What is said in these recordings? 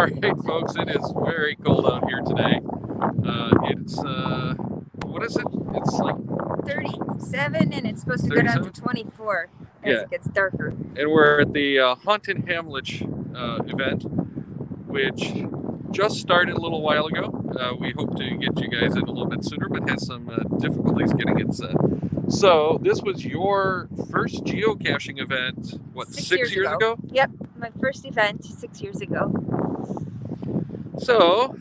All right, folks, it is very cold out here today. It's, what is it? It's like 37, and it's supposed to go down to 24 as it gets darker. And we're at the Hunt and Halmich event, which just started a little while ago. We hope to get you guys in a little bit sooner, but has some difficulties getting it set. So this was your first geocaching event, what, 6 years ago? Yep, my first event 6 years ago. So,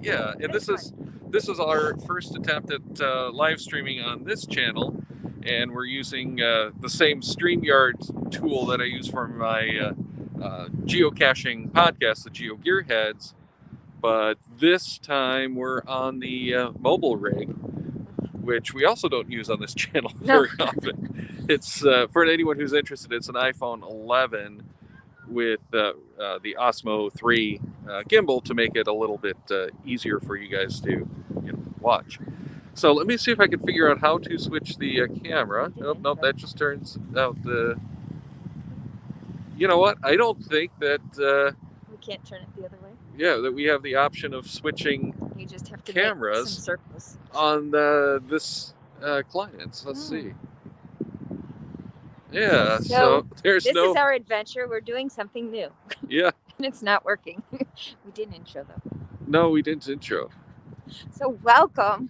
yeah, and this is our first attempt at live streaming on this channel, and we're using the same StreamYard tool that I use for my geocaching podcast, the Geo Gearheads, but this time we're on the mobile rig, which we also don't use on this channel very often. It's for anyone who's interested, it's an iPhone 11 with the Osmo 3 gimbal to make it a little bit easier for you guys to watch. So let me see if I can figure out how to switch the camera. Nope, that just turns out the... You know what? I don't think that... we can't turn it the other way? Yeah, that we have the option of switching you just have to cameras make some circles on this client. So let's see. Yeah, so there's this is our adventure. We're doing something new. Yeah. And it's not working. We didn't intro, though. No, we didn't intro. So welcome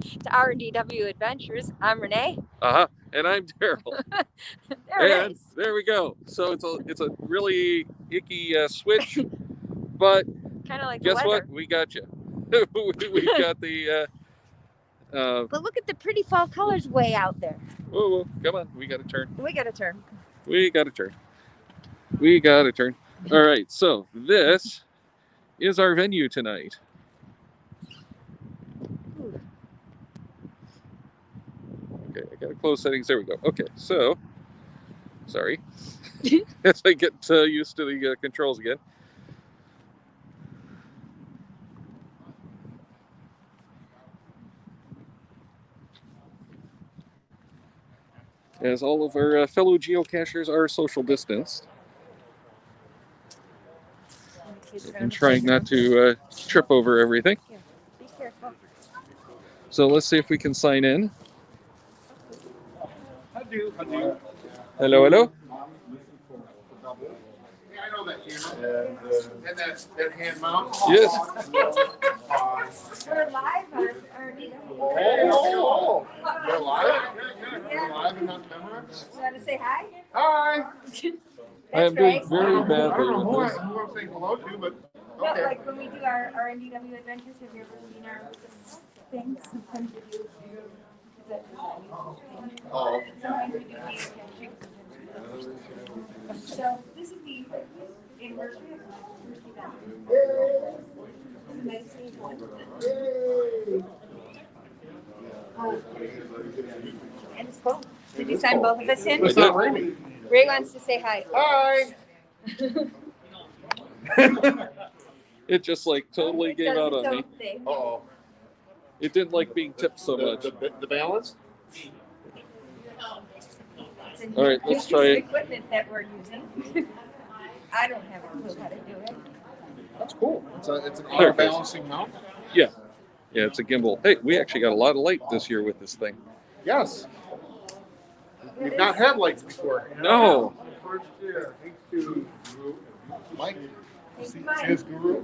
to R&DW Adventures. I'm Renee. And I'm Darryl. There we go. So it's a really icky switch, but kind of like guess what? We got you. We got the... but look at the pretty fall colors way out there. Whoa, come on. We got to turn. We got to turn. All right, so this is our venue tonight. Okay, I got to close settings. There we go. Okay, so, sorry. As I get used to the controls again. As all of our fellow geocachers are social distanced. And trying not to trip over everything. Yeah, be careful. So let's see if we can sign in. Hello. Yeah, I know that camera. And that hand mount. Yes. We're live on R&DW. Oh, you're live? You're live and on camera? You want to say hi? Hi. I am doing very I badly don't know who with this. I'm saying hello to, but No, okay. like when we do our R&DW adventures, have you ever seen our things? Sometimes we do. Oh. Sometimes we do geocaching. So this is the anniversary of my first event. Nice to meet you. And it's cool. Did you sign both of us in? It's not raining. Ray wants to say hi. Hi. It just like totally It gave does out its on own me. thing. Uh-oh. It didn't like being tipped so much. The balance? It's a All right, new let's piece try of it. equipment that we're using. I don't have a clue how to do it. That's cool. It's an There it auto is. balancing mount. Yeah, it's a gimbal. Hey, we actually got a lot of light this year with this thing. Yes. We've not had lights before. No. First year. Thanks to Mike. Thanks, See Mike. his guru.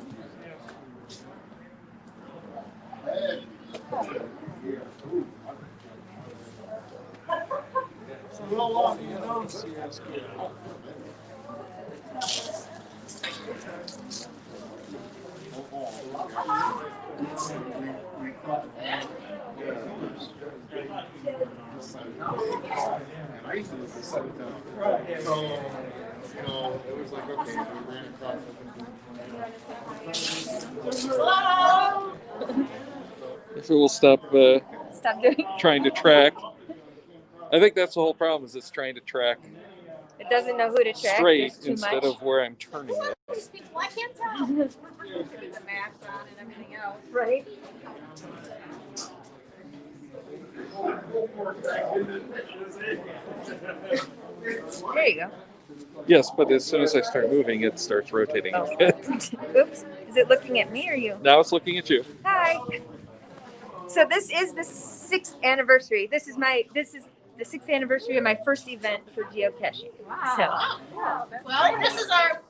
So how long do you know CS good? And I used to live in Southtown. So, it was like, okay, we ran across If it will stop Stop doing. trying to track. I think that's the whole problem, is it's trying to track It doesn't know who to track. straight There's too instead much. of where I'm turning it. Well, I can't tell. The maps on and everything else. Right? There you go. Yes, but as soon as I start moving, it starts rotating. Oh. Oops. Is it looking at me or you? Now it's looking at you. Hi. So this is the 6th anniversary. This is the 6th anniversary of my first event for geocaching. Wow. Well, this is our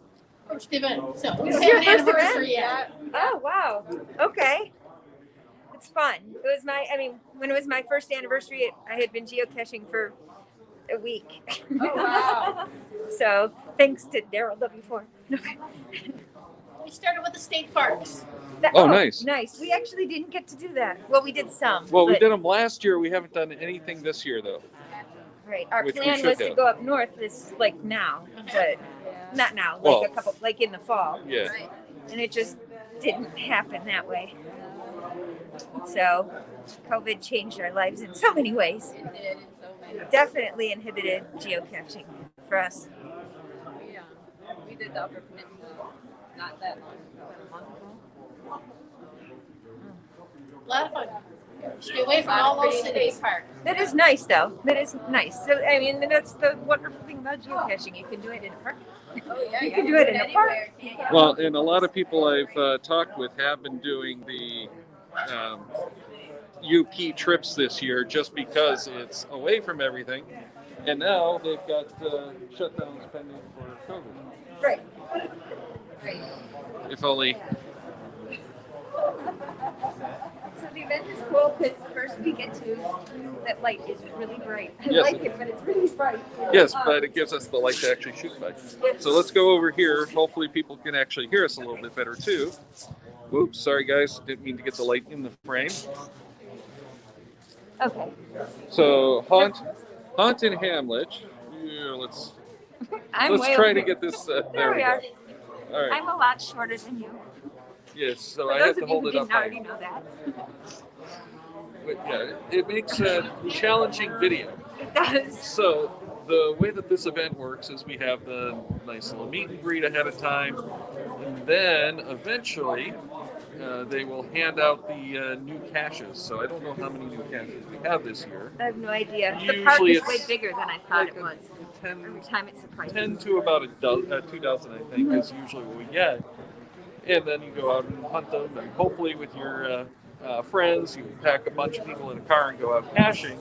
first event, so we This don't is your have an first anniversary yet. Oh wow. Okay. It's fun. It was when it was my first anniversary, I had been geocaching for a week. Oh, wow. So thanks to Darryl W4. We started with the state parks. Oh, nice. Nice. We actually didn't get to do that. Well, we did some. Well, we but- did them last year. We haven't done anything this year, though. Right. Our Which we plan should was to have. go up north now, but not now. Well- Like in the fall, Yeah. and it just didn't happen that way. So, COVID changed our lives in so many ways. It did in so many. Definitely inhibited geocaching for us. We did the Upper Peninsula not that long ago, a month ago. A lot of fun. Stay away from all those cities. Park. That is nice, though. That is nice. So, that's the wonderful thing about geocaching. You can do it in a park. Oh yeah, You can do it in a park. anywhere. Can't you? Well, and a lot of people I've talked with have been doing the UP trips this year just because it's away from everything. And now they've got shutdowns pending for COVID. Right. If only. So the event is cool because first we get to that light is really bright. I Yes. like it, but it's really bright. Yes, but it gives us the light to actually shoot by. So let's go over here. Hopefully people can actually hear us a little bit better too. Oops, sorry guys, didn't mean to get the light in the frame. Okay. So Haunt in Hamlich. Yeah, let's try to get this. There we are. All right. I'm a lot shorter than you. Yes, so For I those have to of you hold who it up. didn't already know that. But yeah, it makes a challenging video. It does. So the way that this event works is we have the nice little meet and greet ahead of time, and then eventually they will hand out the new caches. So I don't know how many new caches we have this year. I have no idea. The park Usually is way it's bigger than I thought it like was. 10, Every time it surprised 10 me. to about 2,000, I think, is usually what we get. And then you go out and hunt them, and hopefully with your friends, you can pack a bunch of people in a car and go out caching.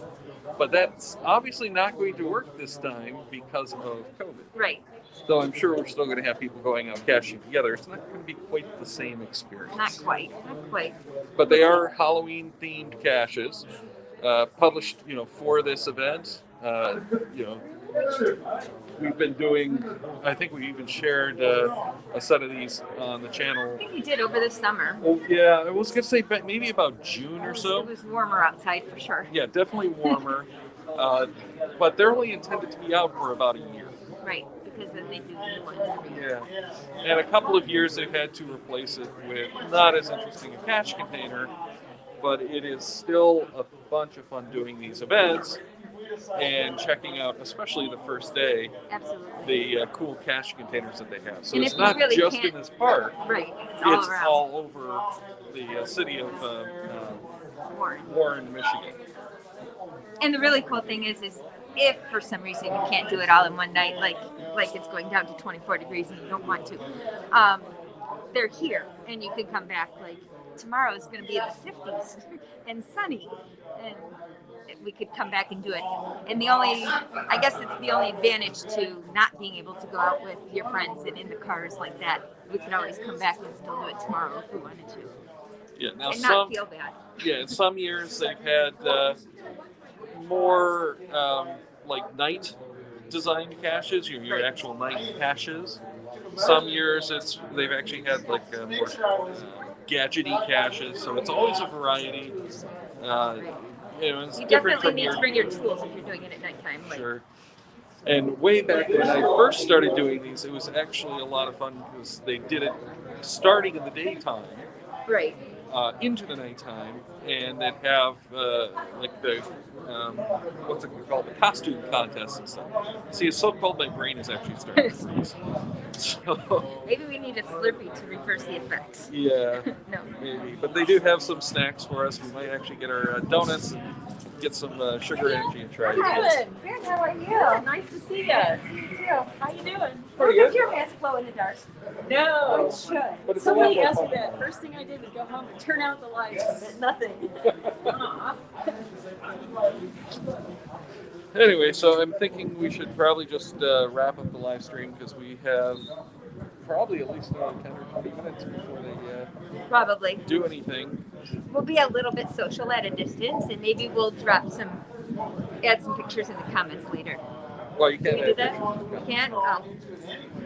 But that's obviously not going to work this time because of COVID. Right. So I'm sure we're still going to have people going out caching together. It's not going to be quite the same experience. Not quite. Not quite. But they are Halloween-themed caches, published, for this event. We've been doing. I think we even shared a set of these on the channel. I think we did over the summer. Oh yeah, I was going to say maybe about June or so. It was warmer outside for sure. Yeah, definitely warmer. But they're only intended to be out for about a year. Right. Because then they do new ones. Yeah. And a couple of years they've had to replace it with not as interesting a cache container, but it is still a bunch of fun doing these events and checking out, especially the first day, Absolutely. the cool cache containers that they have. So And it's if you not really just can't- in this park, Right. It's all it's around. all over the city of Warren. Warren, Michigan. And the really cool thing is if for some reason you can't do it all in one night, like it's going down to 24 degrees and you don't want to, they're here and you can come back. Like tomorrow is going to be in the 50s and sunny, and we could come back and do it. And I guess it's the only advantage to not being able to go out with your friends and in the cars like that. We could always come back and still do it tomorrow if we wanted to, Yeah. Now and not feel bad. Yeah, in some years they've had more like night designed caches, your actual night caches. Some years they've actually had like more gadgety caches, so it's always a variety. It's You different definitely from need your to bring your tools if you're doing it at nighttime. Like, sure. And way back when I first started doing these, it was actually a lot of fun because they did it starting in the daytime. right. Into the nighttime, and they'd have like the what's it called, the costume contest and stuff. See, it's so cold my brain is actually starting to freeze. So Maybe we need a Slurpee to reverse the effects. yeah, No. maybe. But they do have some snacks for us. We might actually get our donuts and get some sugar energy and try it. Good. Good, how are you? Yeah, nice to see you. You too. How you doing? Pretty Does good. your mask glow in the dark? No. It should. But it's a lot Somebody more asked me fun. that. First thing I did was go home and turn out the lights. But nothing. Aw. Anyway, so I'm thinking we should probably just wrap up the live stream because we have probably at least another 10 or 20 minutes before they Probably. do anything. We'll be a little bit social at a distance, and maybe we'll add some pictures in the comments later. Well, you Can can't we do have that? pictures. We can? Oh.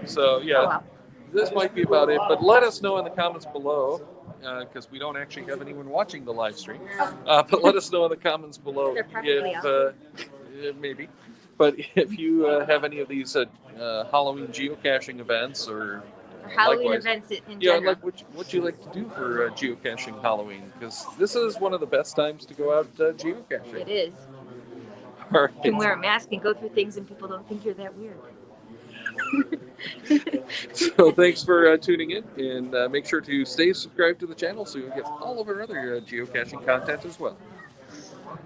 So, yeah, Oh, well. this might be about it. But let us know in the comments below, because we don't actually have anyone watching the live stream. But let us know in the comments below They're probably if, maybe. But if you have any of these Halloween geocaching events or Halloween likewise, events in yeah, general. like what you like to do for geocaching Halloween, because this is one of the best times to go out geocaching. It is. All right. You can wear a mask and go through things, and people don't think you're that weird. So thanks for tuning in, and make sure to stay subscribed to the channel so you'll get all of our other geocaching content as well.